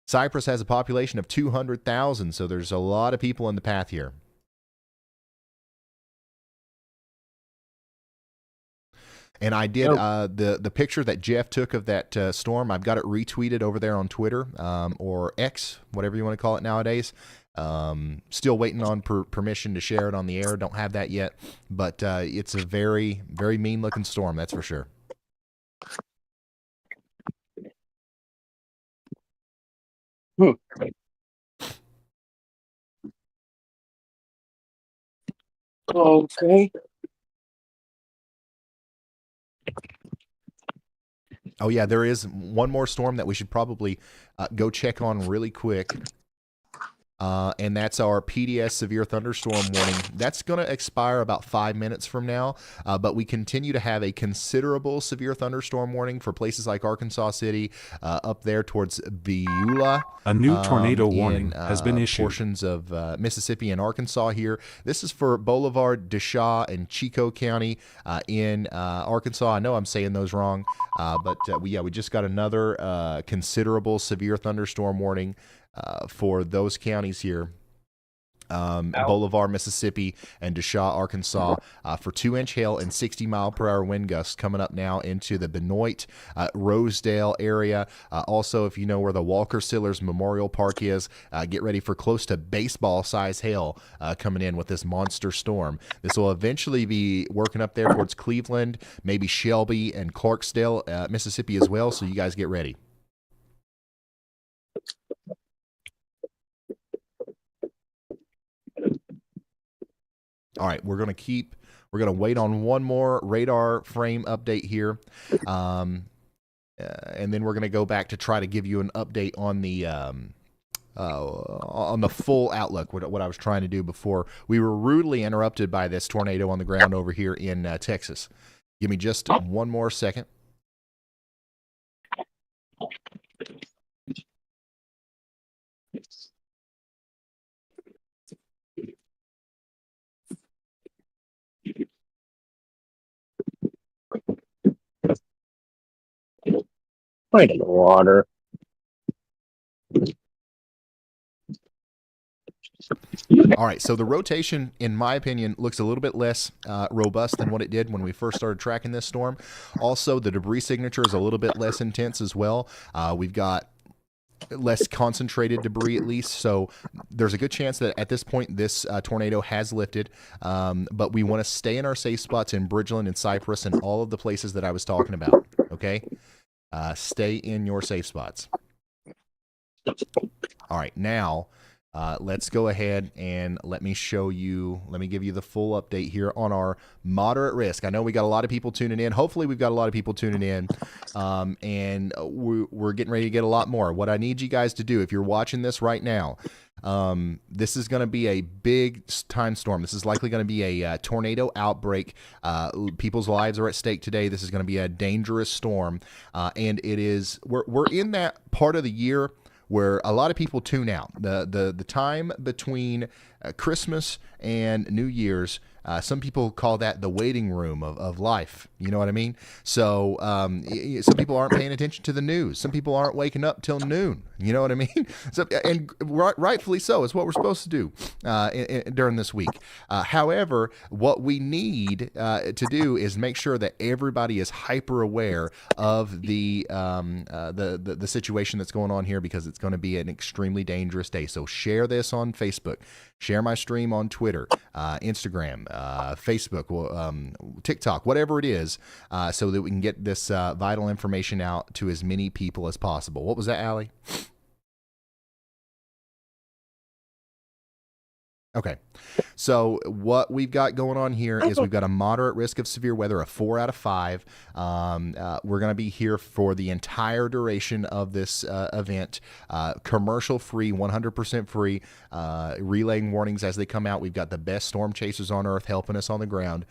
Cyprus has a population of 200,000, so there's a lot of people in the path here. And I did the picture that Jeff took of that storm. I've got it retweeted over there on Twitter, or X, whatever you want to call it nowadays. Still waiting on permission to share it on the air. Don't have that yet, but it's a very, very mean looking storm. That's for sure. Okay. Oh yeah, there is one more storm that we should probably go check on really quick. And that's our PDS severe thunderstorm warning. That's going to expire about 5 minutes from now, but we continue to have a considerable severe thunderstorm warning for places like Arkansas City, up there towards Beulah. A new tornado warning has been issued. Portions of Mississippi and Arkansas here. This is for Boulevard, DeShaw, and Chico County in Arkansas. I know I'm saying those wrong, but we just got another considerable severe thunderstorm warning for those counties here, Bolivar, Mississippi, and DeShaw, Arkansas, for 2-inch hail and 60-mile-per-hour wind gusts coming up now into the Benoit, Rosedale area. Also, if you know where the Walker Sillers Memorial Park is, get ready for close to baseball-size hail coming in with this monster storm. This will eventually be working up there towards Cleveland, maybe Shelby and Clarksdale, Mississippi as well, so you guys get ready. All right, we're going to wait on one more radar frame update here. And then we're going to go back to try to give you an update on the full outlook, what I was trying to do before we were rudely interrupted by this tornado on the ground over here in Texas. Give me just one more second. Right in the water. All right, so the rotation, in my opinion, looks a little bit less robust than what it did when we first started tracking this storm. Also, the debris signature is a little bit less intense as well. We've got less concentrated debris at least, so there's a good chance that at this point this tornado has lifted, but we want to stay in our safe spots in Bridgeland and Cypress and all of the places that I was talking about, okay? Stay in your safe spots. All right, now let's go ahead and let me give you the full update here on our moderate risk. I know we got a lot of people tuning in. Hopefully we've got a lot of people tuning in, and we're getting ready to get a lot more. What I need you guys to do, if you're watching this right now, this is going to be a big time storm. This is likely going to be a tornado outbreak. People's lives are at stake today. This is going to be a dangerous storm, and we're in that part of the year where a lot of people tune out. The time between Christmas and New Year's, some people call that the waiting room of life. You know what I mean? So some people aren't paying attention to the news. Some people aren't waking up till noon. You know what I mean? So, and rightfully so. It's what we're supposed to do during this week. However, what we need to do is make sure that everybody is hyper aware of the situation that's going on here, because it's going to be an extremely dangerous day. So share this on Facebook. Share my stream on Twitter, Instagram, Facebook, TikTok, whatever it is, so that we can get this vital information out to as many people as possible. What was that, Allie? Okay, so what we've got going on here is we've got a moderate risk of severe weather, a 4 out of 5. We're going to be here for the entire duration of this event, commercial free, 100% free, relaying warnings as they come out. We've got the best storm chasers on earth helping us on the ground.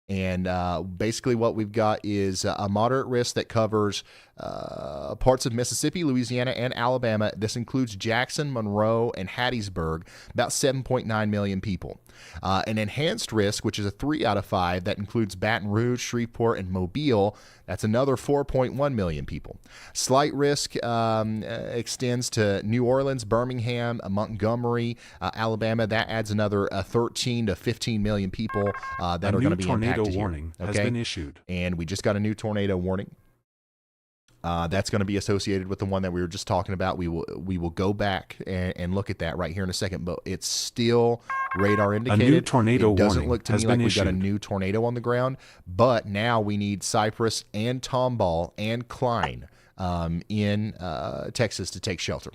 And basically what we've got is a moderate risk that covers parts of Mississippi, Louisiana, and Alabama. This includes Jackson, Monroe, and Hattiesburg, about 7.9 million people. An enhanced risk, which is a 3 out of 5, that includes Baton Rouge, Shreveport, and Mobile. That's another 4.1 million people. Slight risk extends to New Orleans, Birmingham, Montgomery, Alabama. That adds another 13 to 15 million people that are going to be impacted here. A new tornado warning has been issued. And we just got a new tornado warning. That's going to be associated with the one that we were just talking about. We will go back and look at that right here in a second, but it's still radar indicated. A new tornado warning. It doesn't warning look to me like we've got a new tornado on the ground, but now we need Cypress and Tomball and Klein in Texas to take shelter.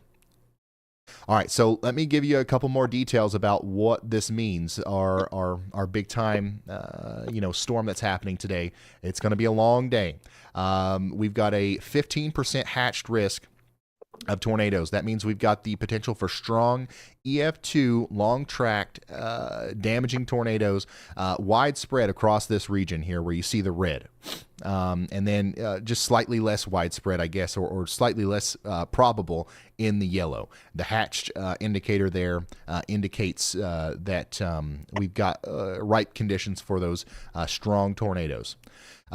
All right, so let me give you a couple more details about what this means. Our big time, storm that's happening today. It's going to be a long day. We've got a 15% hatched risk of tornadoes. That means we've got the potential for strong EF2 long-tracked damaging tornadoes widespread across this region here where you see the red. And then just slightly less widespread, I guess, or slightly less probable in the yellow. The hatched indicator there indicates that we've got ripe conditions for those strong tornadoes.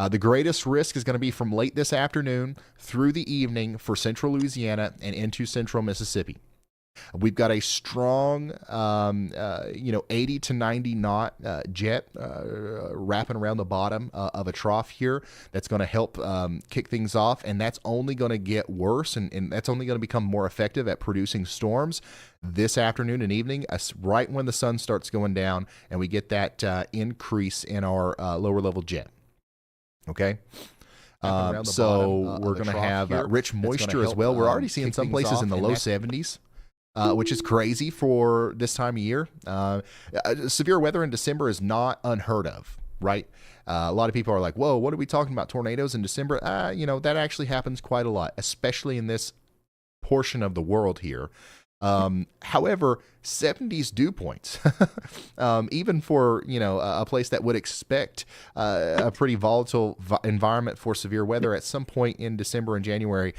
The greatest risk is going to be from late this afternoon through the evening for central Louisiana and into central Mississippi. We've got a strong, 80 to 90 knot jet wrapping around the bottom of a trough here. That's going to help kick things off, and that's only going to get worse, and that's only going to become more effective at producing storms this afternoon and evening, right when the sun starts going down, and we get that increase in our lower level jet. Okay. So we're going to have rich moisture as well. We're already seeing some places in the low 70s. Which is crazy for this time of year. Severe weather in December is not unheard of, right? A lot of people are like, whoa, what are we talking about, tornadoes in December? That actually happens quite a lot, especially in this portion of the world here. However, 70s dew points, even for, a place that would expect a pretty volatile environment for severe weather at some point in December and January,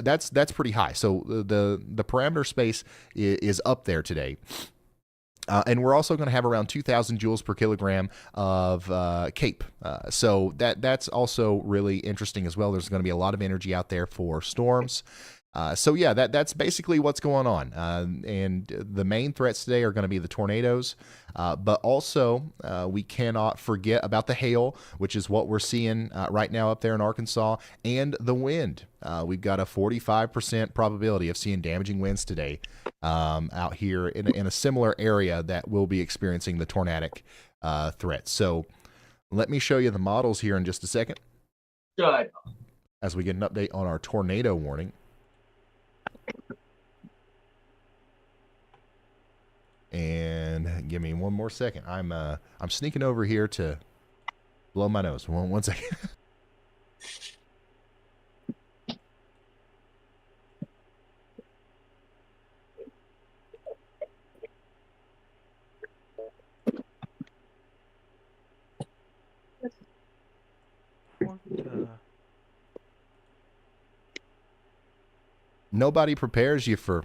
that's pretty high. So the parameter space is up there today. And we're also going to have around 2,000 joules per kilogram of CAPE. So that's also really interesting as well. There's going to be a lot of energy out there for storms. That's basically what's going on. And the main threats today are going to be the tornadoes, but also we cannot forget about the hail, which is what we're seeing right now up there in Arkansas, and the wind. We've got a 45% probability of seeing damaging winds today out here in a similar area that will be experiencing the tornadic threat. So let me show you the models here in just a second. Good. As we get an update on our tornado warning. And give me one more second. I'm sneaking over here to blow my nose. One second. Nobody prepares you for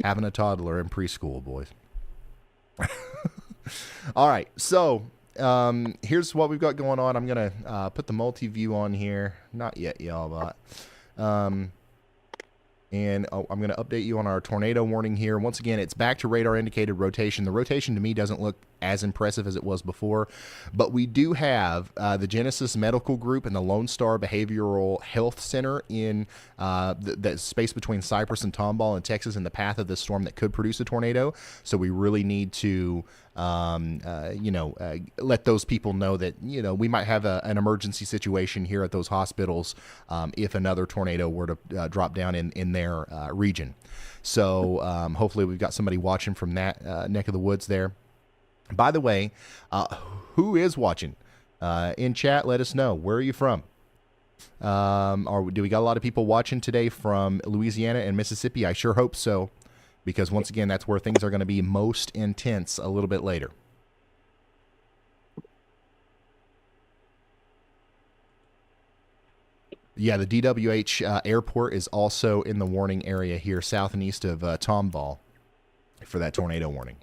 having a toddler in preschool, boys. All right, so here's what we've got going on. I'm going to put the multi-view on here. Not yet, y'all, but... I'm going to update you on our tornado warning here. Once again, it's back to radar indicated rotation. The rotation to me doesn't look as impressive as it was before, but we do have the Genesis Medical Group and the Lone Star Behavioral Health Center in the space between Cypress and Tomball in Texas in the path of this storm that could produce a tornado. So we really need to let those people know that, we might have an emergency situation here at those hospitals if another tornado were to drop down in their region. So hopefully we've got somebody watching from that neck of the woods there. By the way, who is watching? In chat, let us know. Where are you from? Or do we got a lot of people watching today from Louisiana and Mississippi? I sure hope so. Because once again, that's where things are going to be most intense a little bit later. Yeah, the DWH airport is also in the warning area here, south and east of Tomball, for that tornado warning.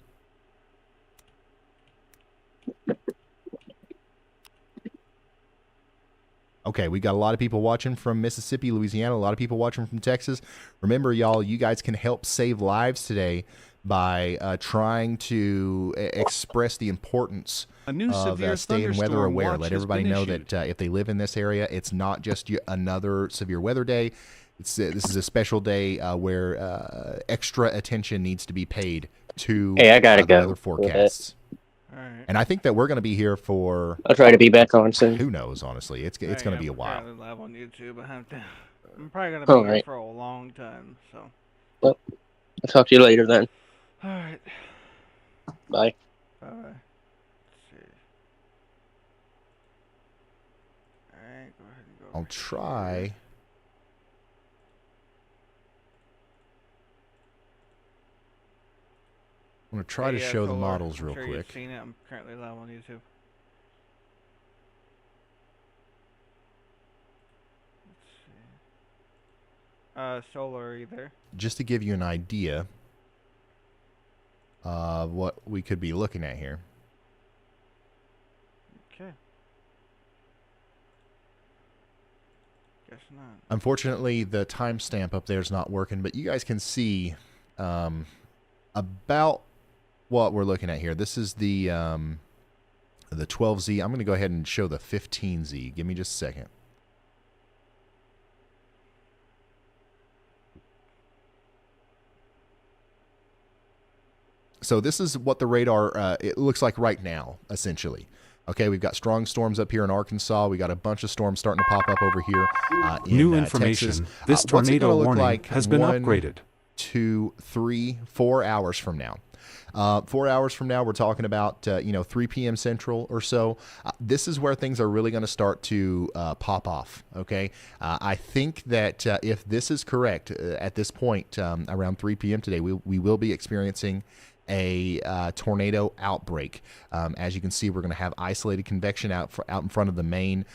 Okay, we got a lot of people watching from Mississippi, Louisiana, a lot of people watching from Texas. Remember, y'all, you guys can help save lives today by trying to express the importance of staying weather aware. Let everybody know that if they live in this area, it's not just another severe weather day. This is a special day where extra attention needs to be paid to Hey, I gotta the go weather forecasts. All right. And I think that we're going to be here for, I'll try to be back on soon. who knows, honestly. It's going to be a while. I'm live on YouTube. I'm probably gonna All be here right. for a long time. So. Well, I'll talk to you later then. All right. Bye. Bye. Let's see. All right. Go ahead and go. I'll try. I'm going to try to show the models real quick. You've seen it. I'm currently live on YouTube. Let's see. Solar, are you there? Just to give you an idea of what we could be looking at here. Okay. Guess not. Unfortunately, the timestamp up there is not working, but you guys can see about what we're looking at here. This is the 12Z. I'm going to go ahead and show the 15Z. Give me just a second. So this is what the radar it looks like right now, essentially. Okay, we've got strong storms up here in Arkansas. We got a bunch of storms starting to pop up over here in New information. Texas. This tornado warning like has been upgraded. 2, 3, 4 hours from now. 4 hours from now, we're talking about 3 p.m. Central or so. This is where things are really going to start to pop off. Okay, I think that if this is correct at this point, around 3 p.m. today, we will be experiencing a tornado outbreak. As you can see, we're going to have isolated convection out in front of the main,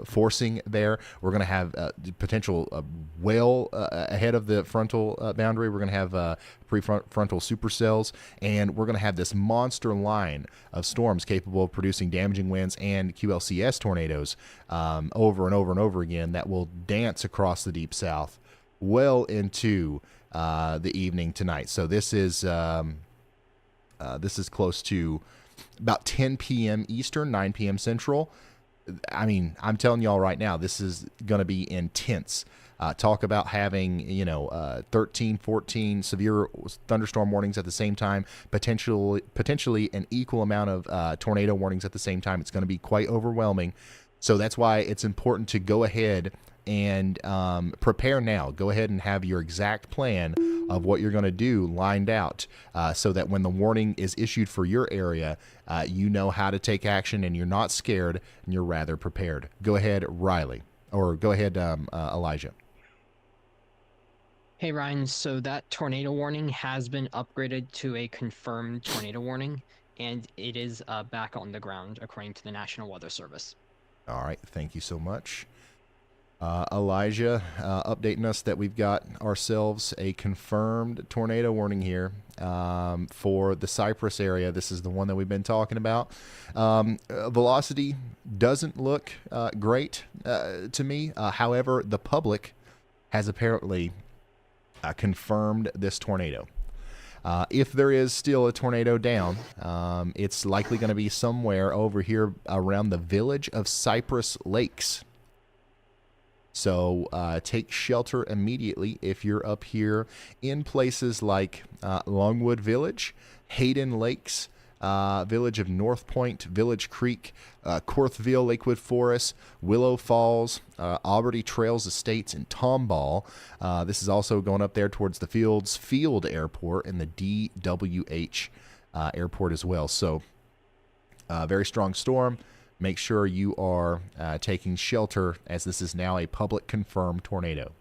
forcing there. We're going to have potential well ahead of the frontal boundary. We're going to have prefrontal supercells, and we're going to have this monster line of storms capable of producing damaging winds and QLCS tornadoes over and over and over again that will dance across the Deep South well into the evening tonight. So this is close to about 10 p.m. Eastern, 9 p.m. Central. I mean, I'm telling y'all right now, this is going to be intense. Talk about having 13, 14 severe thunderstorm warnings at the same time, potentially an equal amount of tornado warnings at the same time. It's going to be quite overwhelming. So that's why it's important to go ahead and prepare now. Go ahead and have your exact plan of what you're going to do lined out so that when the warning is issued for your area, you know how to take action and you're not scared and you're rather prepared. Go ahead, Riley, or go ahead, Elijah. Hey Ryan, so that tornado warning has been upgraded to a confirmed tornado warning, and it is back on the ground according to the National Weather Service. All right, thank you so much. Elijah updating us that we've got ourselves a confirmed tornado warning here for the Cypress area. This is the one that we've been talking about. Velocity doesn't look great to me. However, the public has apparently confirmed this tornado. If there is still a tornado down, it's likely going to be somewhere over here around the village of Cypress Lakes. So take shelter immediately if you're up here in places like Longwood Village, Hayden Lakes, Village of North Point, Village Creek, Korthville, Lakewood Forest, Willow Falls, Auberty Trails Estates, and Tomball. This is also going up there towards the Field Airport and the DWH Airport as well. So very strong storm. Make sure you are taking shelter, as this is now a public confirmed tornado.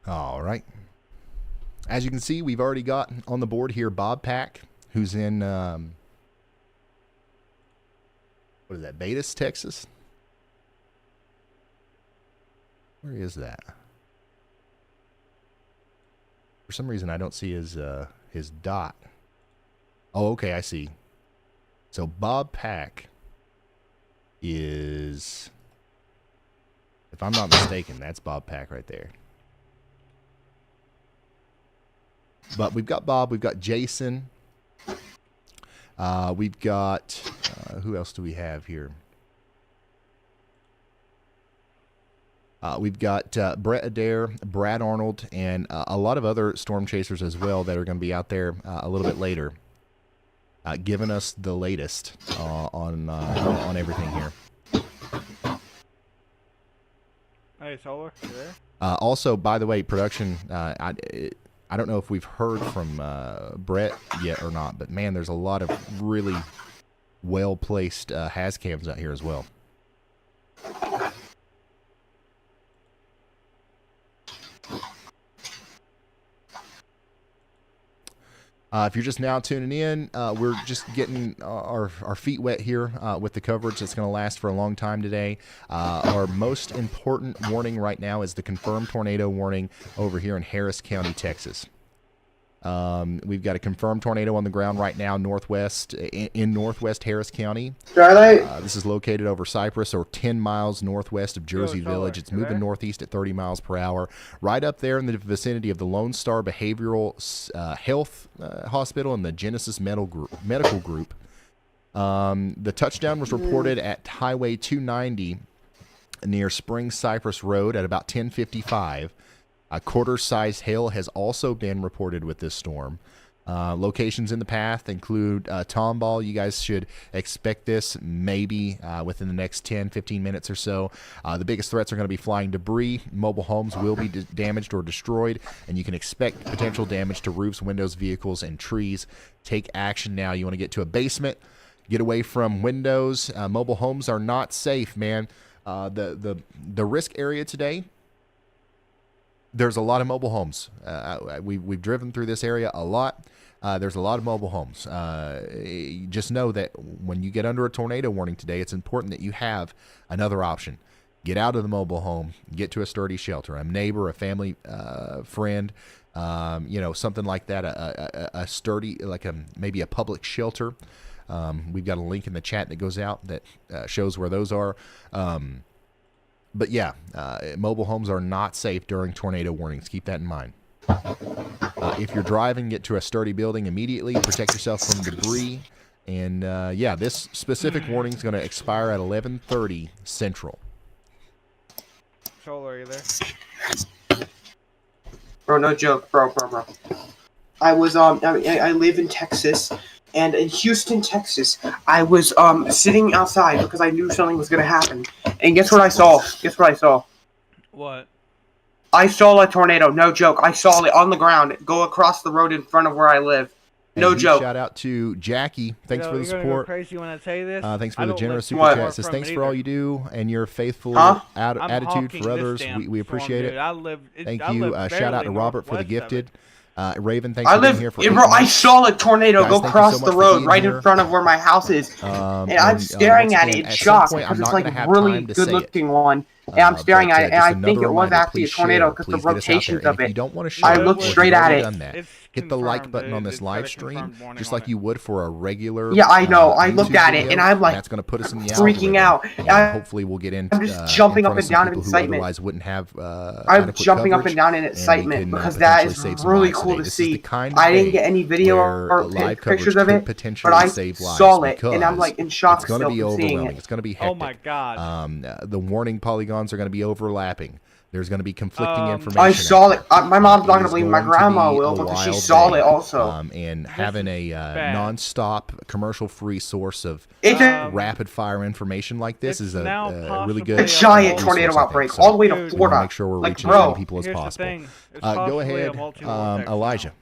All right. As you can see, we've already got on the board here Bob Pack, who's in, what is that, Betis, Texas? Where is that? For some reason, I don't see his dot. Oh, okay, I see. So Bob Pack is, if I'm not mistaken, that's Bob Pack right there. But we've got Bob, we've got Jason, we've got, who else do we have here? We've got Brett Adair, Brad Arnold, and a lot of other storm chasers as well that are going to be out there a little bit later, giving us the latest on everything here. Hey, Solar, you there? Also, by the way, production, I don't know if we've heard from Brett yet or not, but man, there's a lot of really well-placed has cams out here as well. If you're just now tuning in, we're just getting our feet wet here with the coverage that's going to last for a long time today. Our most important warning right now is the confirmed tornado warning over here in Harris County, Texas. We've got a confirmed tornado on the ground right now northwest in northwest Harris County. This is located over Cypress, or 10 miles northwest of Jersey Village. It's moving northeast at 30 miles per hour, right up there in the vicinity of the Lone Star Behavioral Health Hospital and the Genesis Medical Group. The touchdown was reported at Highway 290 near Spring Cypress Road at about 10:55. A quarter-sized hail has also been reported with this storm. Locations in the path include Tomball. You guys should expect this maybe within the next 10-15 minutes or so. The biggest threats are going to be flying debris. Mobile homes will be damaged or destroyed, and you can expect potential damage to roofs, windows, vehicles, and trees. Take action now. You want to get to a basement, get away from windows. Mobile homes are not safe, man. The risk area today, there's a lot of mobile homes. We've driven through this area a lot. There's a lot of mobile homes. Just know that when you get under a tornado warning today, it's important that you have another option. Get out of the mobile home. Get to a sturdy shelter. A neighbor, a family friend, something like that. A sturdy, like maybe a public shelter. We've got a link in the chat that goes out that shows where those are. But yeah, mobile homes are not safe during tornado warnings. Keep that in mind. If you're driving, get to a sturdy building immediately. Protect yourself from debris. And yeah, this specific warning is going to expire at 11:30 Central. Solar, are you there? Bro, no joke, bro. I was I live in Texas, and in Houston, Texas, I was sitting outside because I knew something was gonna happen. And guess what I saw? What? I saw a tornado. No joke. I saw it on the ground go across the road in front of where I live. No joke. Shout out to Jackie. Thanks for the You're gonna support. Go crazy when I say this. Thanks for I the don't generous live super far chat. Says from thanks it for all either. you do and your faithful Huh? I'm attitude hawking for this others. damn We appreciate storm, it. dude. I live, Thank I you. live Shout out to barely Robert for the northwest of it. gifted. Raven, thanks I for being live, here for bro. I saw a tornado Guys, go thank you across so much the for road being right here. in front of where my house is, and I'm staring at it in shock because it's like a really good-looking one. And I'm staring at it, and I think it was actually a tornado because the rotations of it. I looked straight at it. Hit the like button on this live stream, just like you would for a regular. Yeah, I know. I looked YouTube at it, video, and I'm like, that's going to put us in the freaking algorithm. out. And hopefully, we'll get in. I'm just jumping in up front of and down some in people who excitement. otherwise wouldn't have. I'm jumping up coverage, and down in we excitement can, because that potentially is save some really lives cool today. to This is the see. kind of I didn't day get any video where or live pictures coverage of could it, potentially but I save lives saw it, and I'm because like in shock it's going still to be from seeing overwhelming. it. It's going to be hectic. Oh my god. The warning polygons are going to be overlapping. There's going to be conflicting information. I saw it. My mom's not It gonna is believe. My going to grandma be will a because she wild saw day. it also. And having a non-stop, commercial-free source of It's a rapid-fire information like this It's is a now really possibly good giant resource, tornado I think. outbreak So all the way to Dude, Florida. we want to make sure we're Like, reaching as bro, many people as Here's the possible. thing. It's Go possibly a ahead, multi-vortex now. Elijah.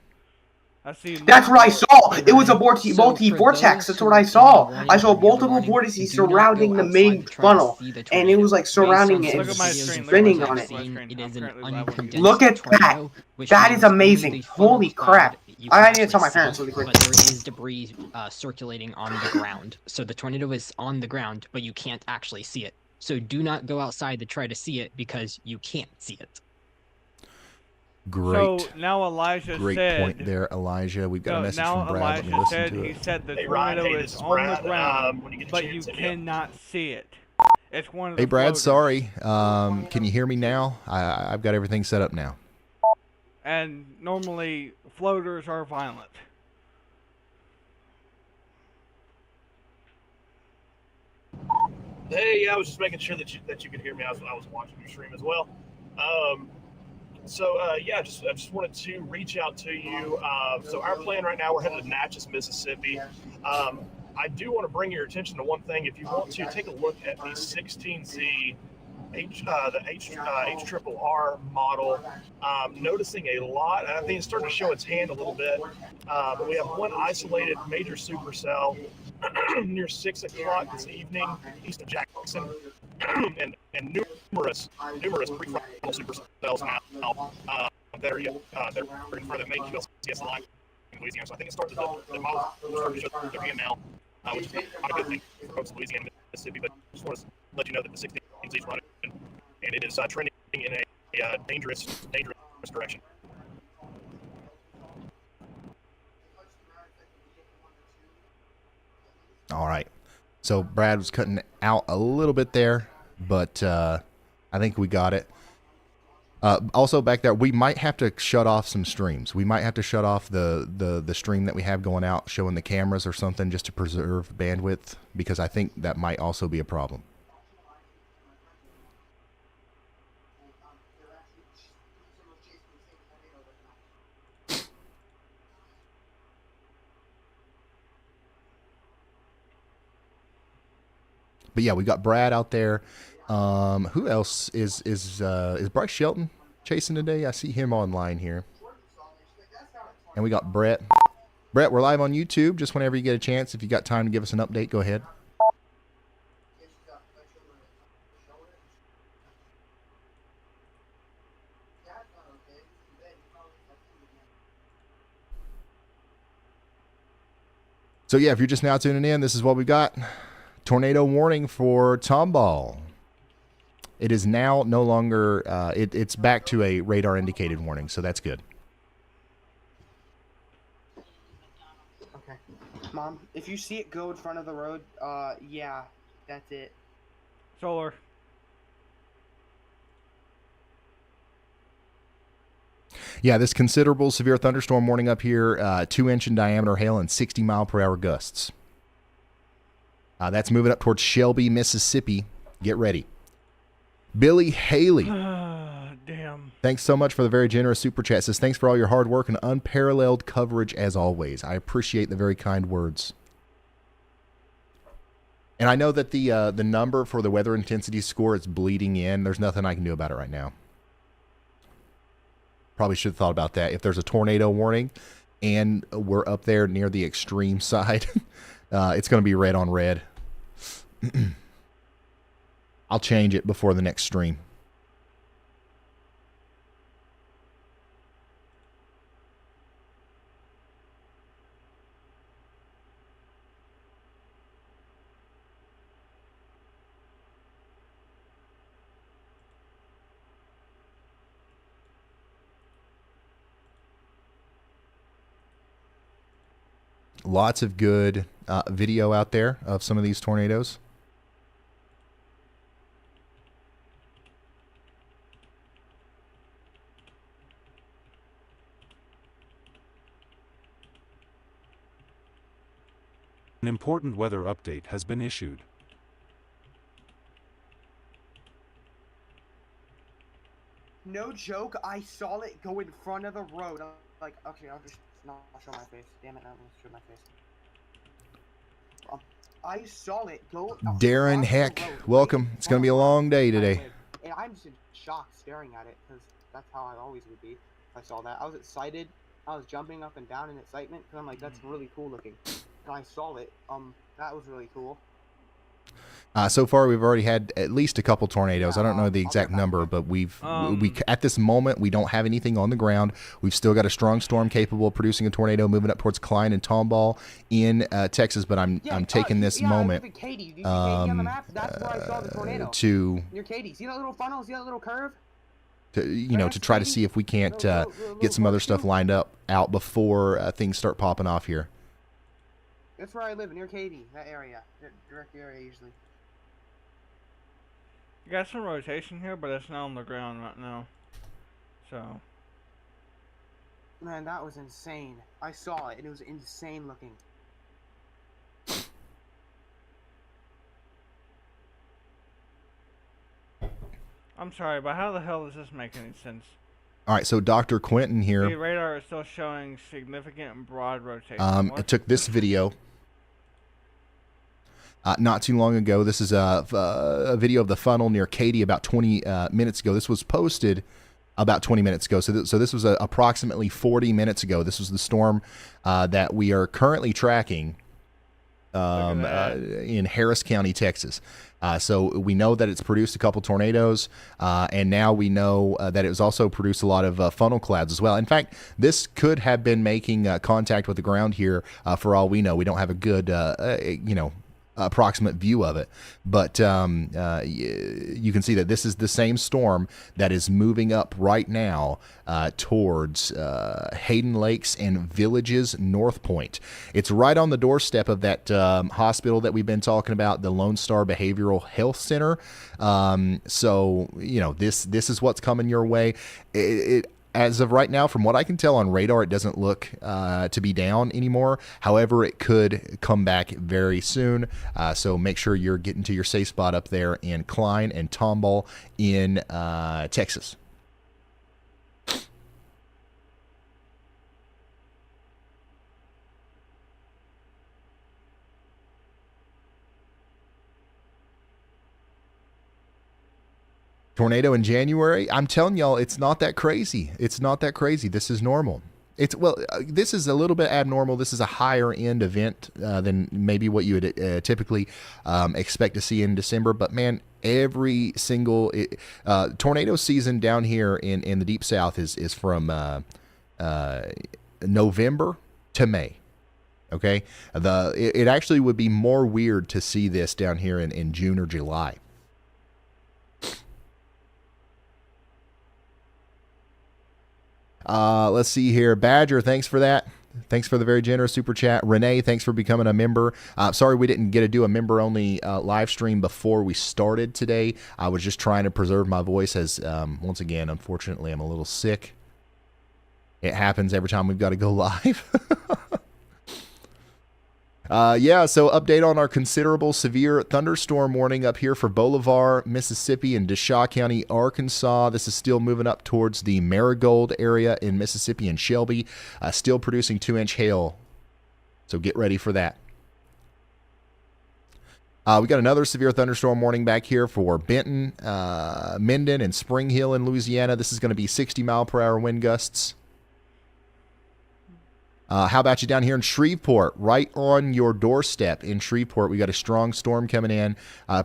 I see. That's what I saw. It was a So multi-vortex. for That's those what I who saw. only I saw wanted tornado multiple warning, vortices do not surrounding go the outside main to try to funnel, see the and it was tornado. like surrounding Based it on and Look at my some screen. videos Look at spinning my on screen. it. My seen, screen. it I'm is an currently live on YouTube. Look uncondensed at that. tornado, which That is means only amazing. the funnel Holy cloud crap. you can I need to actually tell my see, parents really quick. but there is debris circulating on the ground. So the tornado is on the ground, but you can't actually see it. So do not go outside to try to see it because you can't see it. Great. So now Elijah Great said. point there, Elijah. We've got a No, message now from Brad. Let me Elijah listen said to he it. said the Hey, Ryan. tornado Hey, is this is on Brad. the ground, When you get a but you chance, hit me up. cannot see it. It's one of the Hey, Brad, floaters. sorry. Can you hear me now? I've got everything set up now. And normally floaters are violent. Hey, I was just making sure that you could hear me. I was watching your stream as well. I just wanted to reach out to you. So our plan right now, we're headed to Natchez, Mississippi. I do want to bring your attention to one thing. If you want to take a look at the 16Z HRRR model, noticing a lot, and I think it's starting to show its hand a little bit. But we have one isolated major supercell near 6 o'clock this evening, east of Jackson, and numerous prefrontal supercells now that are in front of the main QLCS line in Louisiana. So I think it's starting the model starting to show their hand now, which is not a good thing for folks in Louisiana and Mississippi. But just want to let you know that the 16 is running, and it is trending in a dangerous direction. All right. So Brad was cutting out a little bit there, but I think we got it. Also back there, we might have to shut off some streams. We might have to shut off the stream that we have going out showing the cameras or something just to preserve bandwidth, because I think that might also be a problem. But yeah, we got Brad out there. Who else is Bryce Shelton chasing today? I see him online here. And we got Brett. Brett, we're live on YouTube. Just whenever you get a chance, if you got time to give us an update, go ahead. So yeah, if you're just now tuning in, this is what we've got. Tornado warning for Tomball. It is now no longer, it's back to a radar indicated warning, so that's good. Okay. Mom, if you see it go in front of the road, yeah, that's it. Solar. Yeah, this considerable severe thunderstorm warning up here, 2-inch in diameter hail and 60-mile-per-hour gusts. That's moving up towards Shelby, Mississippi. Get ready. Billy Haley. Damn. Thanks so much for the very generous super chat. Says, thanks for all your hard work and unparalleled coverage as always. I appreciate the very kind words. And I know that the number for the weather intensity score is bleeding in. There's nothing I can do about it right now. Probably should have thought about that. If there's a tornado warning and we're up there near the extreme side, it's going to be red on red. I'll change it before the next stream. Lots of good video out there of some of these tornadoes. An important weather update has been issued. No joke, I saw it go in front of the road. I'm like, okay, I'll just not show my face. Damn it, I won't show my face. I saw it go. Darren Heck, welcome. It's going to be a long day today. And I'm just in shock staring at it, because that's how I always would be if I saw that. I was excited, I was jumping up and down in excitement because I'm like, that's really cool looking. And I saw it. That was really cool. So far, we've already had at least a couple tornadoes. I don't know the exact number, but we at this moment we don't have anything on the ground. We've still got a strong storm capable of producing a tornado moving up towards Klein and Tomball in Texas. But I'm taking this moment Katy. Do you see Katy on the map? That's where I saw the tornado. To near Katy. See that little funnel? See that little curve? To try to see if we can't get some other stuff lined up out before things start popping off here. That's where I live, near Katy, that area, that direct area usually. You got some rotation here, but it's not on the ground right now. So. Man, that was insane. I saw it, and it was insane looking. I'm sorry, but how the hell does this make any sense? All right, so Dr. Quentin here. The radar is still showing significant and broad rotation. I took this video not too long ago. This is a video of the funnel near Katy about 20 minutes ago. This was posted about 20 minutes ago. So this was approximately 40 minutes ago. This was the storm that we are currently tracking in Harris County, Texas. So we know that it's produced a couple tornadoes, and now we know that it was also produced a lot of funnel clouds as well. In fact, this could have been making contact with the ground here for all we know. We don't have a good, approximate view of it, but you can see that this is the same storm that is moving up right now towards Hayden Lakes and Villages North Point. It's right on the doorstep of that hospital that we've been talking about, the Lone Star Behavioral Health Center. So this is what's coming your way. As of right now, from what I can tell on radar, it doesn't look to be down anymore. However, it could come back very soon. So make sure you're getting to your safe spot up there in Klein and Tomball in Texas. Tornado in January. I'm telling y'all, it's not that crazy. It's not that crazy. This is normal. This is a little bit abnormal. This is a higher end event than maybe what you would typically expect to see in December. But man, every single tornado season down here in the deep south is from November to May. Okay, it actually would be more weird to see this down here in June or July. Let's see here. Badger, thanks for that. Thanks for the very generous super chat. Renee, thanks for becoming a member. Sorry we didn't get to do a member-only live stream before we started today. I was just trying to preserve my voice as, once again, unfortunately, I'm a little sick. It happens every time we've got to go live. So update on our considerable severe thunderstorm warning up here for Bolivar, Mississippi, and DeShaw County, Arkansas. This is still moving up towards the Marigold area in Mississippi and Shelby, still producing 2-inch hail. So get ready for that. We got another severe thunderstorm warning back here for Benton, Minden, and Spring Hill in Louisiana. This is going to be 60-mile-per-hour wind gusts. How about you down here in Shreveport, right on your doorstep in Shreveport? We got a strong storm coming in,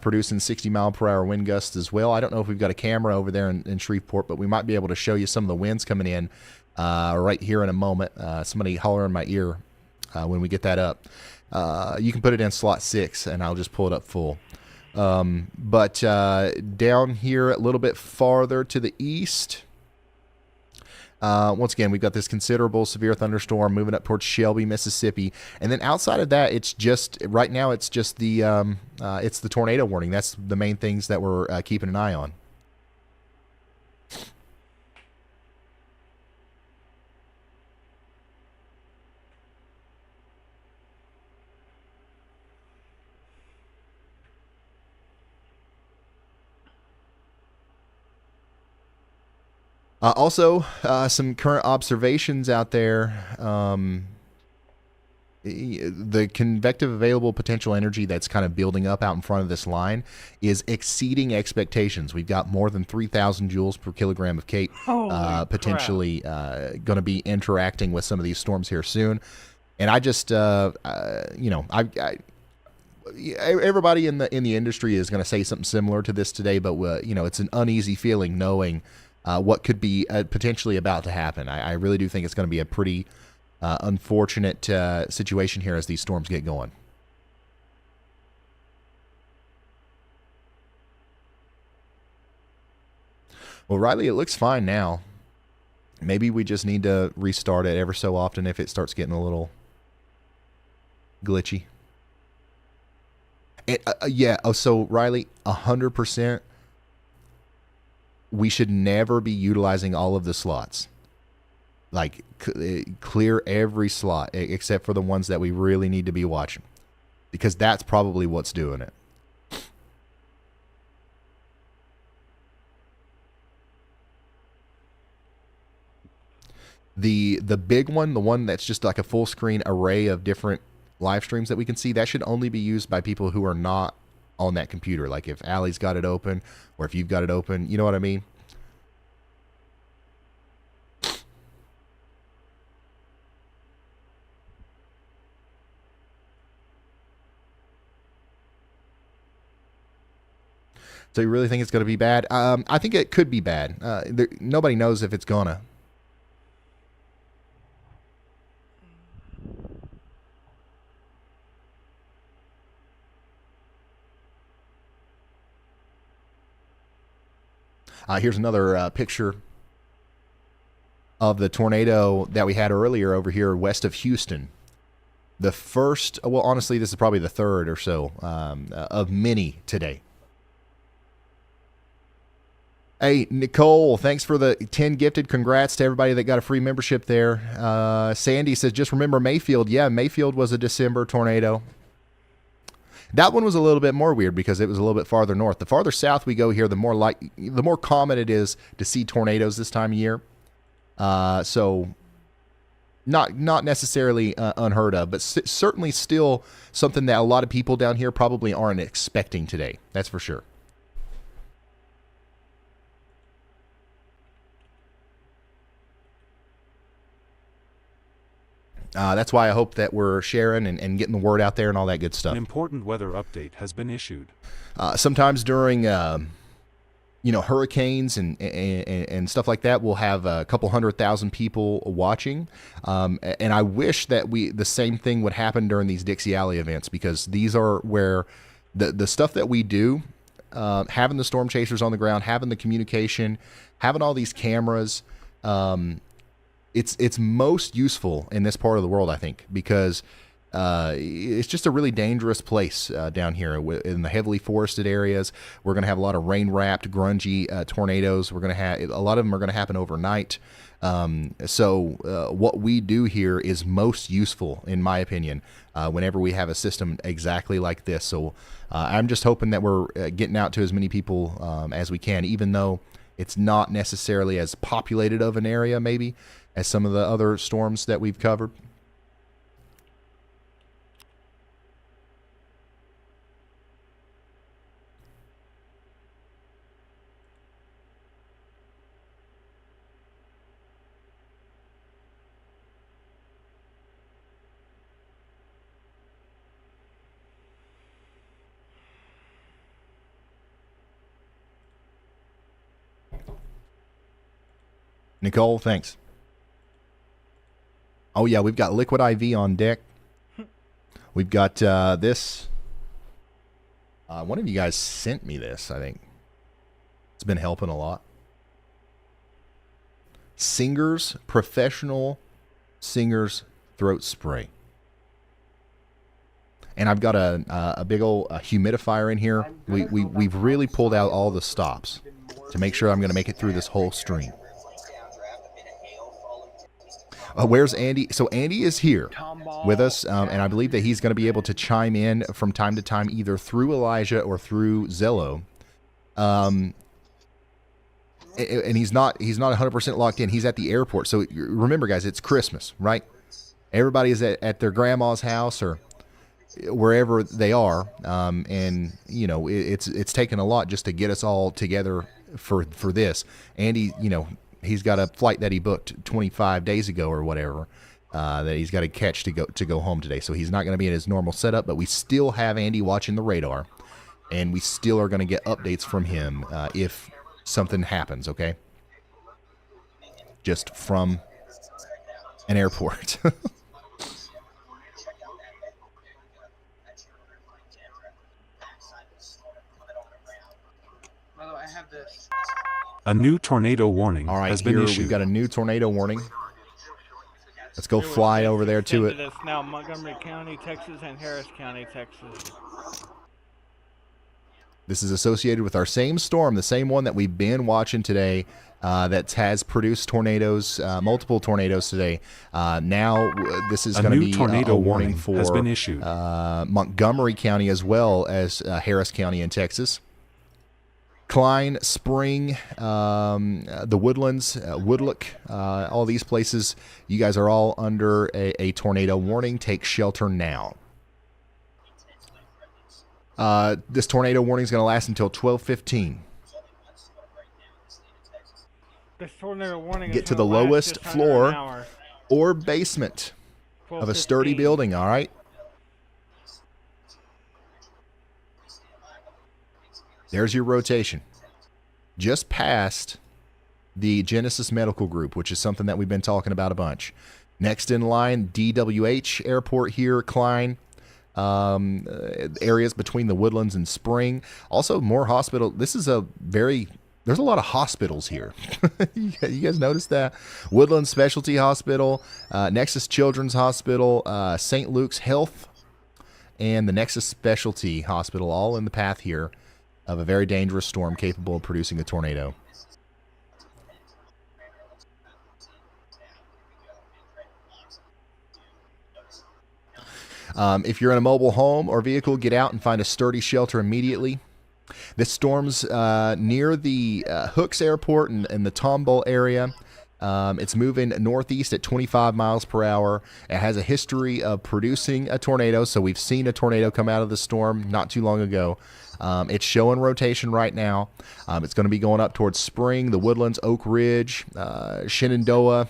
producing 60-mile-per-hour wind gusts as well. I don't know if we've got a camera over there in Shreveport, but we might be able to show you some of the winds coming in right here in a moment. Somebody holler in my ear when we get that up. You can put it in slot 6, and I'll just pull it up full. But down here a little bit farther to the east, once again, we've got this considerable severe thunderstorm moving up towards Shelby, Mississippi, and then outside of that, it's just right now it's just the tornado warning. That's the main things that we're keeping an eye on. Also, some current observations out there. the convective available potential energy that's kind of building up out in front of this line is exceeding expectations. We've got more than 3,000 joules per kilogram of CAPE potentially going to be interacting with some of these storms here soon. And I just, everybody in the industry is going to say something similar to this today, but it's an uneasy feeling knowing what could be potentially about to happen. I really do think it's going to be a pretty unfortunate situation here as these storms get going. Well, Riley, it looks fine now. Maybe we just need to restart it ever so often if it starts getting a little glitchy. Yeah. Oh, so Riley, 100%. We should never be utilizing all of the slots. Like, clear every slot except for the ones that we really need to be watching, because that's probably what's doing it. The big one, the one that's just like a full screen array of different live streams that we can see, that should only be used by people who are not on that computer. Like if Allie's got it open, or if you've got it open, you know what I mean? So you really think it's going to be bad? I think it could be bad. Nobody knows if it's gonna. Here's another picture of the tornado that we had earlier over here west of Houston. The first, well, honestly, this is probably the third or so of many today. Hey, Nicole, thanks for the 10 gifted. Congrats to everybody that got a free membership there. Sandy says, just remember Mayfield. Yeah, Mayfield was a December tornado. That one was a little bit more weird because it was a little bit farther north. The farther south we go here, the more common it is to see tornadoes this time of year. So not necessarily unheard of, but certainly still something that a lot of people down here probably aren't expecting today. That's for sure. That's why I hope that we're sharing and getting the word out there and all that good stuff. An important weather update has been issued. Sometimes during, hurricanes and stuff like that, we'll have a couple 100,000 people watching. And I wish that the same thing would happen during these Dixie Alley events, because these are where the stuff that we do, having the storm chasers on the ground, having the communication, having all these cameras, it's most useful in this part of the world, I think, because it's just a really dangerous place down here in the heavily forested areas. We're going to have a lot of rain-wrapped, grungy tornadoes. We're going to have a lot of them are going to happen overnight. So what we do here is most useful, in my opinion, whenever we have a system exactly like this. So I'm just hoping that we're getting out to as many people as we can, even though it's not necessarily as populated of an area, maybe, as some of the other storms that we've covered. Nicole, thanks. Oh, yeah, we've got Liquid IV on deck. We've got this. One of you guys sent me this, I think. It's been helping a lot. Singer's Professional Singer's Throat Spray. And I've got a big old humidifier in here. We've really pulled out all the stops to make sure I'm going to make it through this whole stream. Where's Andy? So Andy is here with us, and I believe that he's going to be able to chime in from time to time, either through Elijah or through Zello. And he's not 100% locked in. He's at the airport. So remember, guys, it's Christmas, right? Everybody is at their grandma's house or wherever they are, and you know it's taken a lot just to get us all together for this. Andy, you know, he's got a flight that he booked 25 days ago or whatever that he's got to catch to go home today, so he's not going to be in his normal setup. But we still have Andy watching the radar, and we still are going to get updates from him if something happens. Okay, just from an airport. A new tornado warning All right, has been here issued. we've got a new tornado warning. Let's go fly over there to it. It's now Montgomery County, Texas, and Harris County, Texas. This is associated with our same storm, the same one that we've been watching today, that has produced tornadoes, multiple tornadoes today. Now this is going to be tornado a warning warning has for been issued. Montgomery County as well as Harris County in Texas. Klein, Spring, the Woodlands, Woodlook, all these places, you guys are all under a tornado warning. Take shelter now. This tornado warning is going to last until 12:15. This tornado warning Get to the lowest floor or basement of a sturdy building, all right? There's your rotation. Just past the Genesis Medical Group, which is something that we've been talking about a bunch. Next in line, DWH Airport here, Klein. Areas between the Woodlands and Spring. Also, more hospital. This is there's a lot of hospitals here. You guys notice that? Woodlands Specialty Hospital, Nexus Children's Hospital, St. Luke's Health, and the Nexus Specialty Hospital, all in the path here of a very dangerous storm capable of producing a tornado. If you're in a mobile home or vehicle, get out and find a sturdy shelter immediately. This storm's near the Hooks Airport and the Tomball area. It's moving northeast at 25 miles per hour. It has a history of producing a tornado, so we've seen a tornado come out of the storm not too long ago. It's showing rotation right now. It's going to be going up towards Spring, the Woodlands, Oak Ridge, Shenandoah,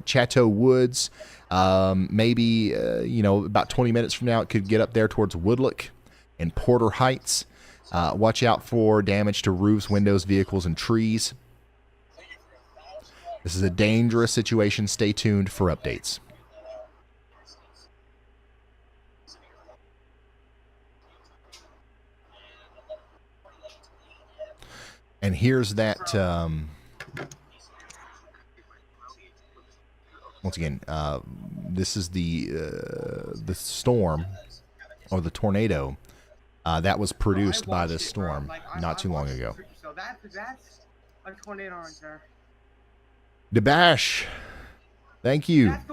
Chateau Woods. Maybe, about 20 minutes from now, it could get up there towards Woodlook and Porter Heights. Watch out for damage to roofs, windows, vehicles, and trees. This is a dangerous situation. Stay tuned for updates. And here's that, once again, this is the storm, or the tornado, that was produced by this storm not too long ago. So that's a tornado right there. DeBash, thank you. That's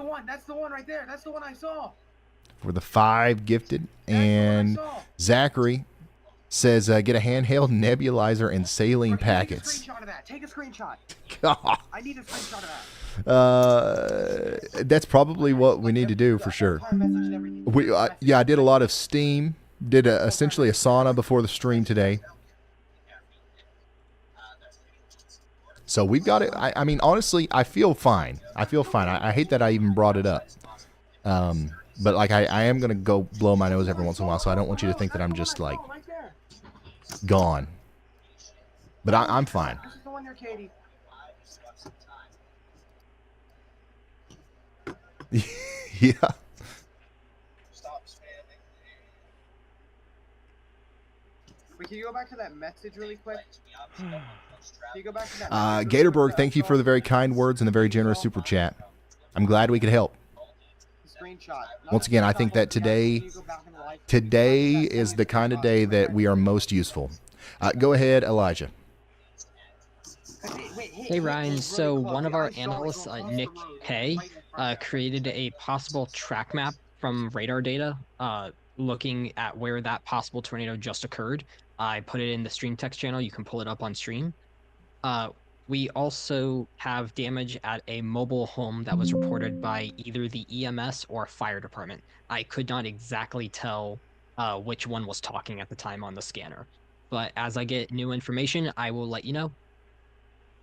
the one right there. That's the one I saw. For the 5 gifted. And Zachary says, get a handheld nebulizer and saline packets. Take a screenshot of that. Take a screenshot. God. I need a screenshot of that. That's probably what we need to do for sure. I did a lot of steam. Did essentially a sauna before the stream today. So we've got it. I mean, honestly, I feel fine. I hate that I even brought it up. But like, I am going to go blow my nose every once in a while, so I don't want you to think that I'm just like gone. But I'm fine. This is the one there, Katie. Yeah. Wait, can you go back to that message really quick? Can you go back to that Gatorberg, thank you for the very kind words and the very generous super chat. I'm glad we could help. Once again, I think that today is the kind of day that we are most useful. Go ahead, Elijah. Hey Ryan, so one of our analysts, Nick Hay, created a possible track map from radar data, looking at where that possible tornado just occurred. I put it in the stream text channel. You can pull it up on stream. We also have damage at a mobile home that was reported by either the EMS or fire department. I could not exactly tell which one was talking at the time on the scanner. But as I get new information, I will let you know.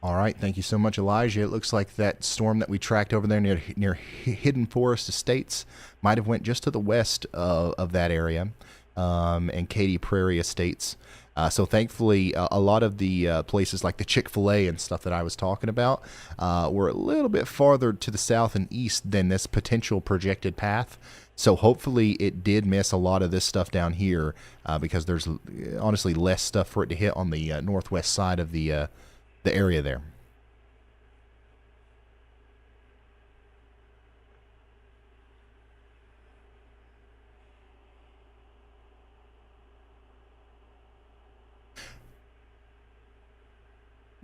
All right, thank you so much, Elijah. It looks like that storm that we tracked over there near Hidden Forest Estates might have went just to the west of that area, and Katy Prairie Estates. So thankfully, a lot of the places like the Chick-fil-A and stuff that I was talking about were a little bit farther to the south and east than this potential projected path. So hopefully it did miss a lot of this stuff down here because there's honestly less stuff for it to hit on the northwest side of the area there.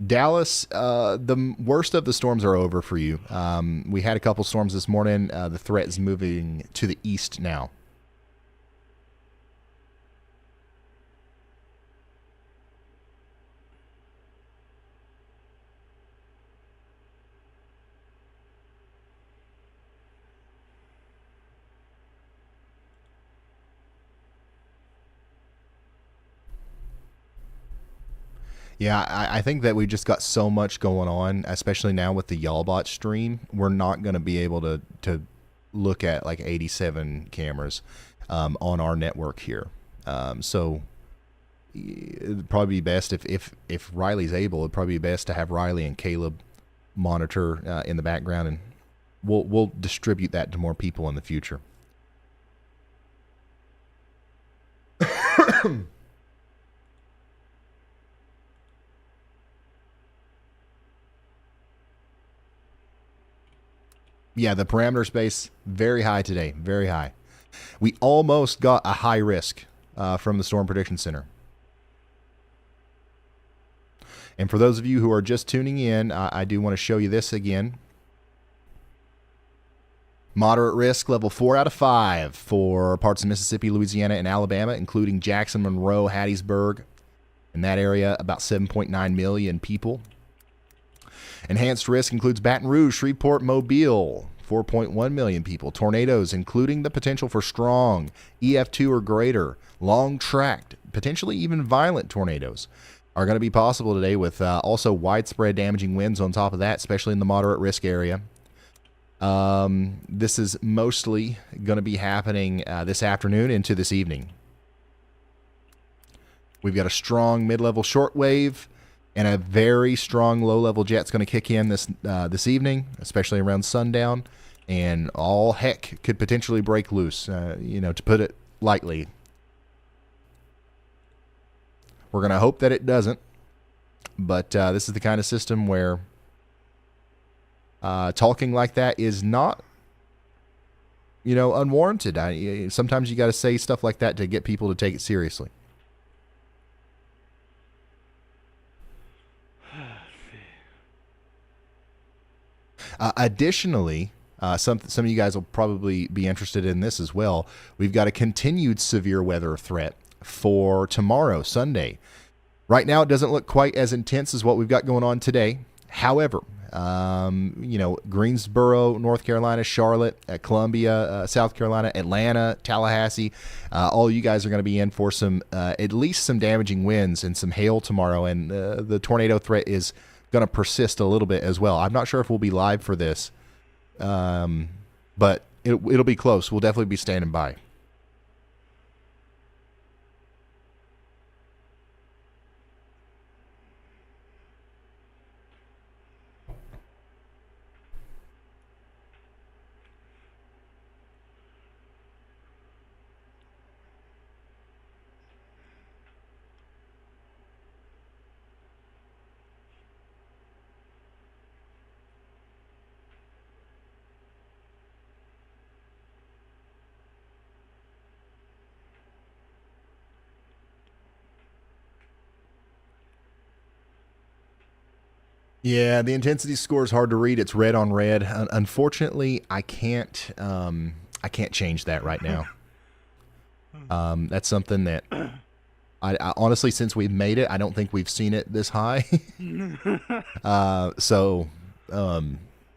Dallas, the worst of the storms are over for you. We had a couple storms this morning. The threat is moving to the east now. Yeah, I think that we just got so much going on, especially now with the Y'allbot stream. We're not going to be able to look at like 87 cameras on our network here. So it'd probably be best if Riley's able. It'd probably be best to have Riley and Caleb monitor in the background, and we'll distribute that to more people in the future. Yeah, the parameter space, very high today, very high. We almost got a high risk from the Storm Prediction Center. And for those of you who are just tuning in, I do want to show you this again. Moderate risk, level 4 out of 5 for parts of Mississippi, Louisiana, and Alabama, including Jackson, Monroe, Hattiesburg. In that area, about 7.9 million people. Enhanced risk includes Baton Rouge, Shreveport, Mobile, 4.1 million people. Tornadoes, including the potential for strong, EF2 or greater, long-tracked, potentially even violent tornadoes, are going to be possible today with also widespread damaging winds on top of that, especially in the moderate risk area. This is mostly going to be happening this afternoon into this evening. We've got a strong mid-level shortwave and a very strong low-level jet's going to kick in this evening, especially around sundown, and all heck could potentially break loose, to put it lightly. We're going to hope that it doesn't, but this is the kind of system where talking like that is not, unwarranted. Sometimes you got to say stuff like that to get people to take it seriously. Additionally, some of you guys will probably be interested in this as well. We've got a continued severe weather threat for tomorrow, Sunday. Right now, it doesn't look quite as intense as what we've got going on today. However, Greensboro, North Carolina, Charlotte, Columbia, South Carolina, Atlanta, Tallahassee, all you guys are going to be in for some, at least some damaging winds and some hail tomorrow. And the tornado threat is going to persist a little bit as well. I'm not sure if we'll be live for this, but it'll be close. We'll definitely be standing by. Yeah, the intensity score is hard to read. It's red on red. Unfortunately, I can't change that right now. That's something that I honestly, since we've made it, I don't think we've seen it this high. So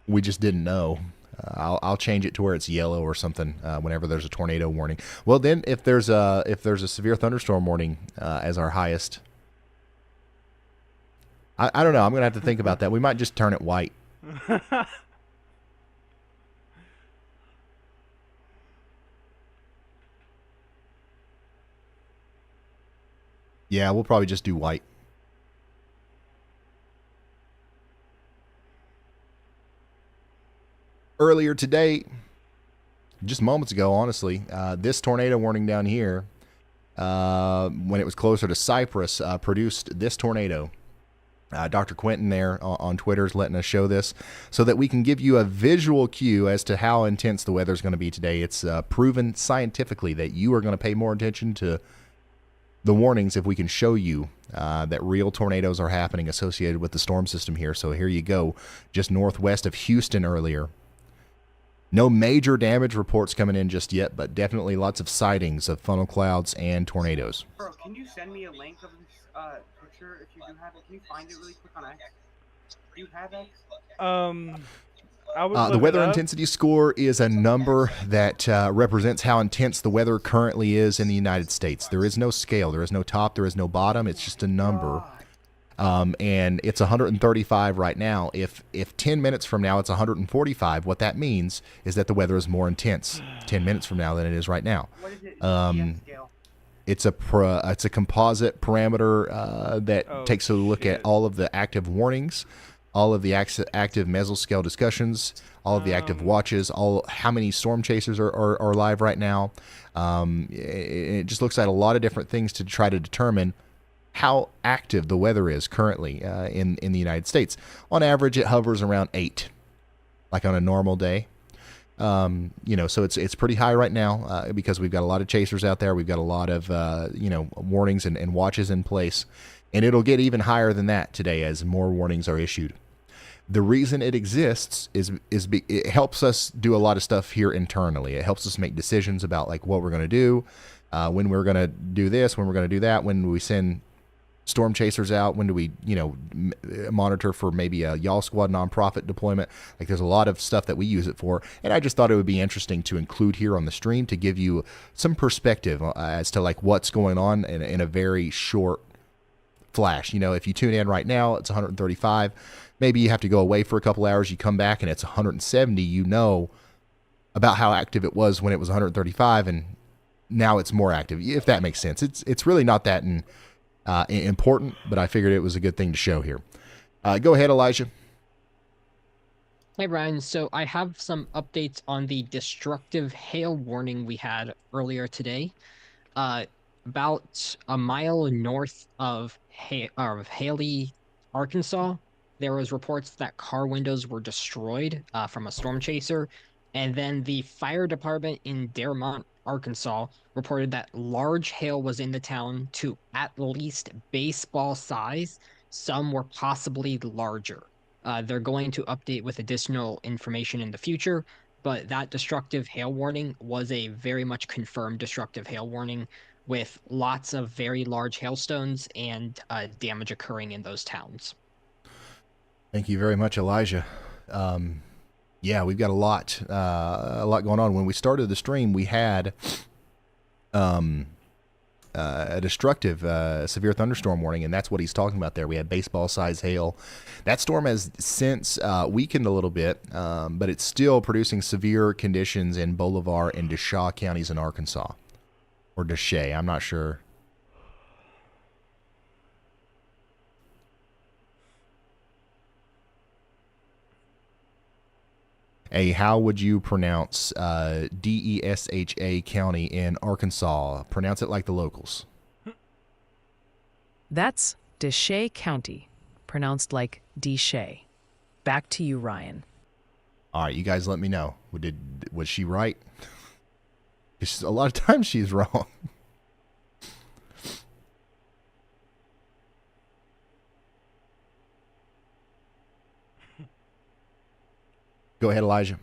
we just didn't know. I'll change it to where it's yellow or something whenever there's a tornado warning. Well, then if there's a severe thunderstorm warning as our highest, I don't know. I'm gonna have to think about that. We might just turn it white. Yeah, we'll probably just do white. Earlier today, just moments ago, honestly, this tornado warning down here, when it was closer to Cyprus, produced this tornado. Dr. Quentin there on Twitter is letting us show this so that we can give you a visual cue as to how intense the weather is going to be today. It's proven scientifically that you are going to pay more attention to the warnings if we can show you that real tornadoes are happening associated with the storm system here. So here you go, just northwest of Houston earlier. No major damage reports coming in just yet, but definitely lots of sightings of funnel clouds and tornadoes. Bro, can you send me a link of this picture if you do have it? Can you find it really quick on X? Do you have X? The weather intensity score is a number that represents how intense the weather currently is in the United States. There is no scale. There is no top. There is no bottom. It's just a number. And it's 135 right now. If 10 minutes from now it's 145, what that means is that the weather is more intense 10 minutes from now than it is right now. What is it? It's a composite parameter that takes a look at all of the active warnings, all of the active mesoscale discussions, all of the active watches, how many storm chasers are live right now. It just looks at a lot of different things to try to determine how active the weather is currently in the United States. On average, it hovers around 8, like on a normal day. So it's pretty high right now because we've got a lot of chasers out there. We've got a lot of warnings and watches in place, and it'll get even higher than that today as more warnings are issued. The reason it exists is it helps us do a lot of stuff here internally. It helps us make decisions about like what we're going to do, when we're going to do this, when we're going to do that, when we send storm chasers out, when do we monitor for maybe a Y'all Squad nonprofit deployment. Like there's a lot of stuff that we use it for, and I just thought it would be interesting to include here on the stream to give you some perspective as to like what's going on in a very short flash. If you tune in right now, it's 135. Maybe you have to go away for a couple hours, you come back and it's 170. You know about how active it was when it was 135, and now it's more active, if that makes sense. It's really not that important, but I figured it was a good thing to show here. Go ahead, Elijah. Hey, Ryan. So I have some updates on the destructive hail warning we had earlier today. About a mile north of Haley, Arkansas, there was reports that car windows were destroyed from a storm chaser. And then the fire department in Dermont, Arkansas, reported that large hail was in the town to at least baseball size. Some were possibly larger. They're going to update with additional information in the future, but that destructive hail warning was a very much confirmed destructive hail warning with lots of very large hailstones and damage occurring in those towns. Thank you very much, Elijah. Yeah, we've got a lot going on. When we started the stream, we had a destructive severe thunderstorm warning, and that's what he's talking about there. We had baseball-sized hail. That storm has since weakened a little bit, but it's still producing severe conditions in Bolivar and DeShaw counties in Arkansas. Or DeShay, I'm not sure. How would you pronounce Desha County in Arkansas? Pronounce it like the locals. That's Desha County, pronounced like Deshay. Back to you, Ryan. All right, you guys let me know. Was she right? A lot of times she's wrong. Go ahead, Elijah.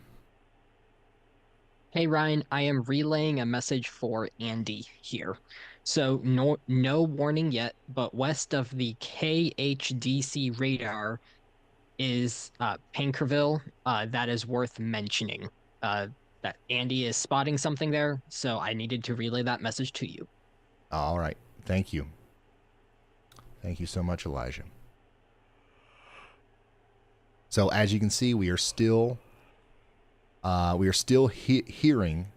Hey Ryan, I am relaying a message for Andy here. So no warning yet, but west of the KHDC radar is Pankerville. That is worth mentioning. That Andy is spotting something there, so I needed to relay that message to you. All right. Thank you. Thank you so much, Elijah. So as you can see, we are still hearing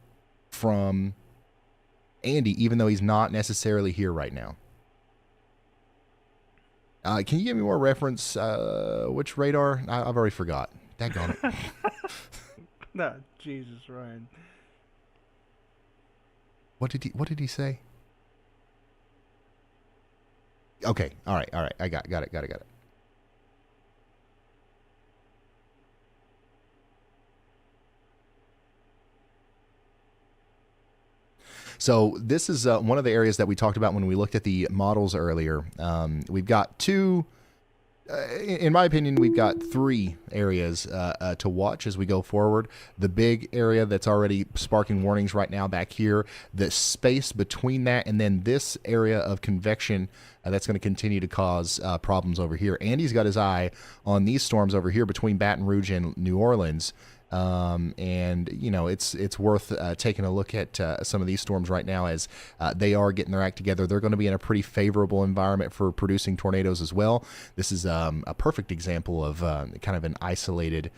from Andy, even though he's not necessarily here right now. Can you give me more reference? Which radar? I've already forgot. Daggone it. No, Jesus, Ryan. What did he say? Okay. All right. I got it. So this is one of the areas that we talked about when we looked at the models earlier. We've got two, in my opinion, we've got three areas to watch as we go forward. The big area that's already sparking warnings right now back here, the space between that, and then this area of convection that's going to continue to cause problems over here. Andy's got his eye on these storms over here between Baton Rouge and New Orleans. And you know, it's worth taking a look at some of these storms right now as they are getting their act together. They're going to be in a pretty favorable environment for producing tornadoes as well. This is a perfect example of kind of an isolated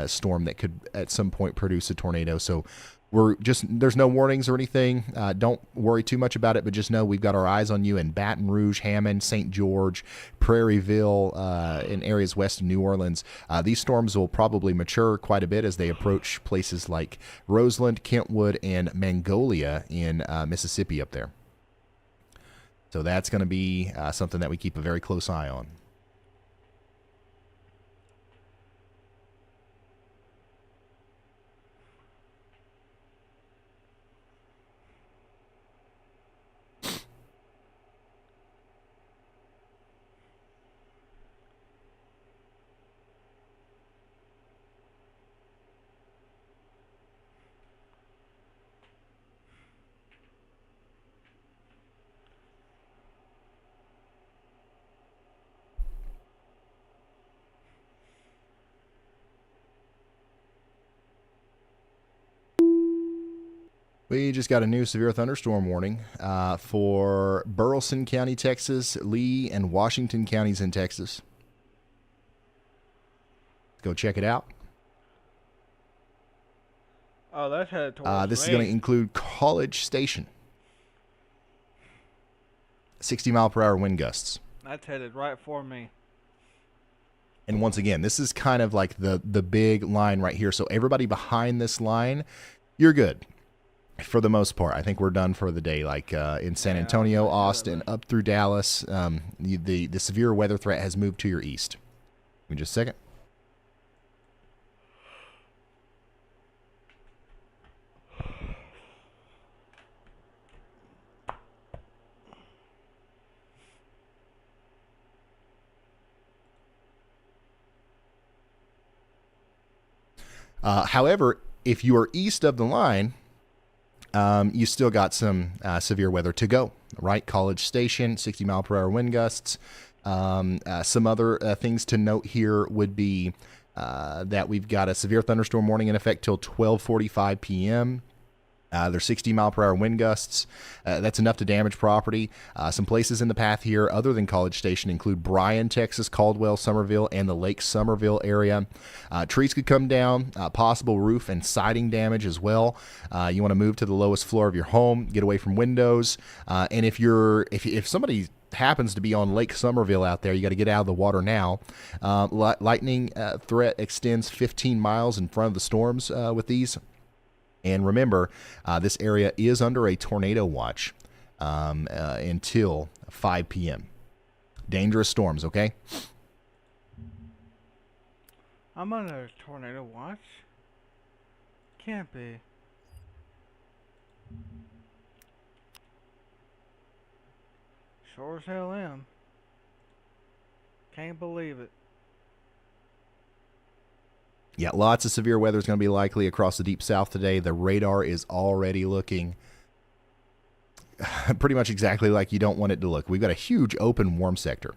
storm that could at some point produce a tornado. So there's no warnings or anything. Don't worry too much about it, but just know we've got our eyes on you in Baton Rouge, Hammond, St. George, Prairieville, in areas west of New Orleans. These storms will probably mature quite a bit as they approach places like Roseland, Kentwood, and Magnolia in Mississippi up there. So that's going to be something that we keep a very close eye on. We just got a new severe thunderstorm warning for Burleson County, Texas, Lee, and Washington counties in Texas. Let's go check it out. Oh, that's headed towards this is going to include College Station. 60-mile-per-hour wind gusts. That's headed right for me. And once again, this is kind of like the big line right here. So everybody behind this line, you're good. For the most part, I think we're done for the day. Like in San Antonio, Austin, up through Dallas, the severe weather threat has moved to your east. Give me just a second. However, if you are east of the line, you still got some severe weather to go, right? College Station, 60-mile-per-hour wind gusts. Some other things to note here would be that we've got a severe thunderstorm warning in effect till 12:45 p.m. There's 60-mile-per-hour wind gusts. That's enough to damage property. Some places in the path here other than College Station include Bryan, Texas, Caldwell, Somerville, and the Lake Somerville area. Trees could come down, possible roof and siding damage as well. You want to move to the lowest floor of your home, get away from windows. And if somebody happens to be on Lake Somerville out there, you got to get out of the water now. Lightning threat extends 15 miles in front of the storms with these. And remember, this area is under a tornado watch until 5 p.m. Dangerous storms, okay? I'm under a tornado watch. Can't be. Sure as hell am. Can't believe it. Yeah, lots of severe weather is going to be likely across the deep south today. The radar is already looking pretty much exactly like you don't want it to look. We've got a huge open warm sector.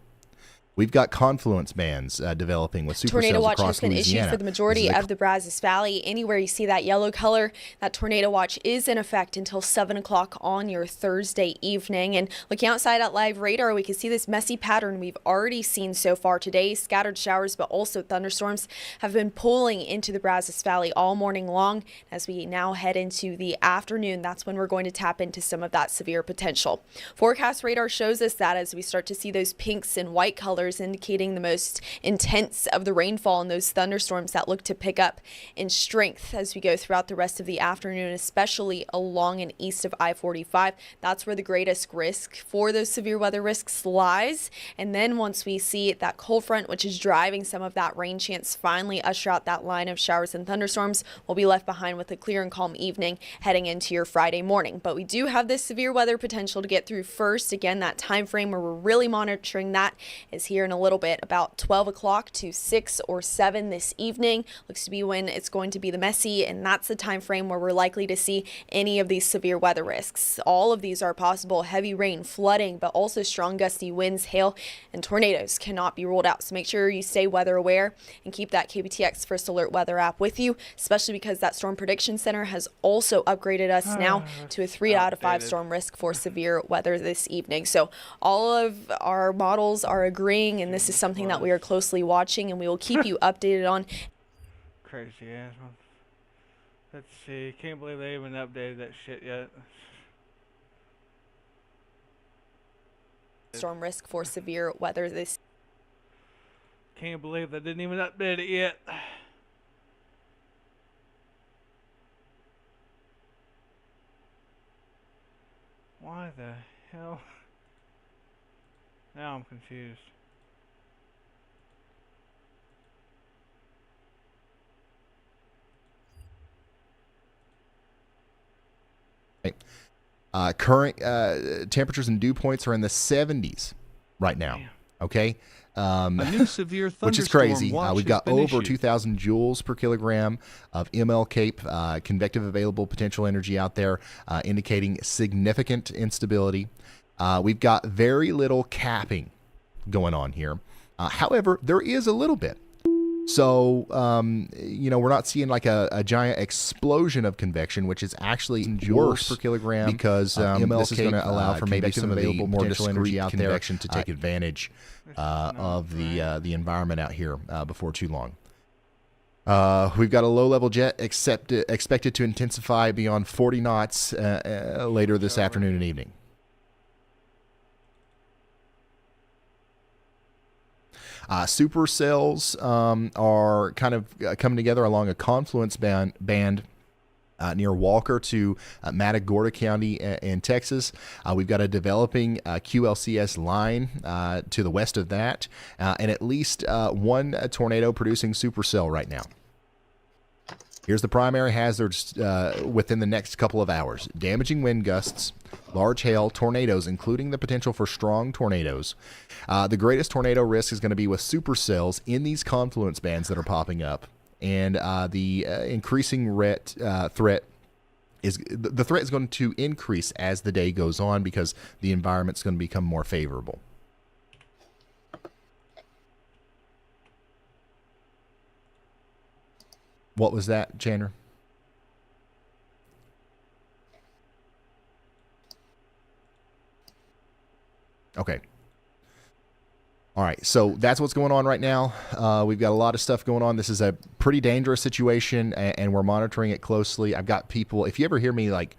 We've got confluence bands developing with supercells tornado watch across has been Louisiana. issued for the majority of the Brazos Valley. Anywhere you see that yellow color, that tornado watch is in effect until 7 o'clock on your Thursday evening. And looking outside at live radar, we can see this messy pattern we've already seen so far today. Scattered showers, but also thunderstorms have been pulling into the Brazos Valley all morning long. As we now head into the afternoon, that's when we're going to tap into some of that severe potential. Forecast radar shows us that as we start to see those pinks and white colors indicating the most intense of the rainfall and those thunderstorms that look to pick up in strength as we go throughout the rest of the afternoon, especially along and east of I-45. That's where the greatest risk for those severe weather risks lies. And then once we see that cold front, which is driving some of that rain chance, finally usher out that line of showers and thunderstorms, we'll be left behind with a clear and calm evening heading into your Friday morning. But we do have this severe weather potential to get through first. Again, that time frame where we're really monitoring that is here in a little bit, about 12 o'clock to 6 or 7 this evening. Looks to be when it's going to be the messy, and that's the time frame where we're likely to see any of these severe weather risks. All of these are possible: heavy rain, flooding, but also strong gusty winds, hail, and tornadoes cannot be ruled out. So make sure you stay weather aware and keep that KBTX First Alert weather app with you, especially because that Storm Prediction Center has also upgraded us now to a 3 out of 5 storm risk for severe weather this evening. So all of our models are agreeing, and this is something that we are closely watching, and we will keep you updated on. Crazy ass one. Let's see. Can't believe they even updated that shit yet. Storm risk for severe weather this. Can't believe they didn't even update it yet. Why the hell? Now I'm confused. Current temperatures and dew points are in the 70s right now. Okay. A new severe which is thunderstorm crazy. watch We've has got been over issued. 2,000 joules per kilogram of ML CAPE, convective available potential energy out there, indicating significant instability. We've got very little capping going on here. However, there is a little bit. So, we're not seeing like a giant explosion of convection, which is actually worse per kilogram because this is going to allow for maybe some of the more discrete energy out there to take advantage of the environment out here before too long. We've got a low-level jet expected to intensify beyond 40 knots later this afternoon and evening. Supercells are kind of coming together along a confluence band near Walker to Matagorda County in Texas. We've got a developing QLCS line to the west of that, and at least one tornado producing supercell right now. Here's the primary hazards within the next couple of hours: damaging wind gusts, large hail, tornadoes, including the potential for strong tornadoes. The greatest tornado risk is going to be with supercells in these confluence bands that are popping up, and the increasing threat is going to increase as the day goes on because the environment's going to become more favorable. What was that, Chandler? Okay. All right, so that's what's going on right now. We've got a lot of stuff going on. This is a pretty dangerous situation, and we're monitoring it closely. I've got people, if you ever hear me like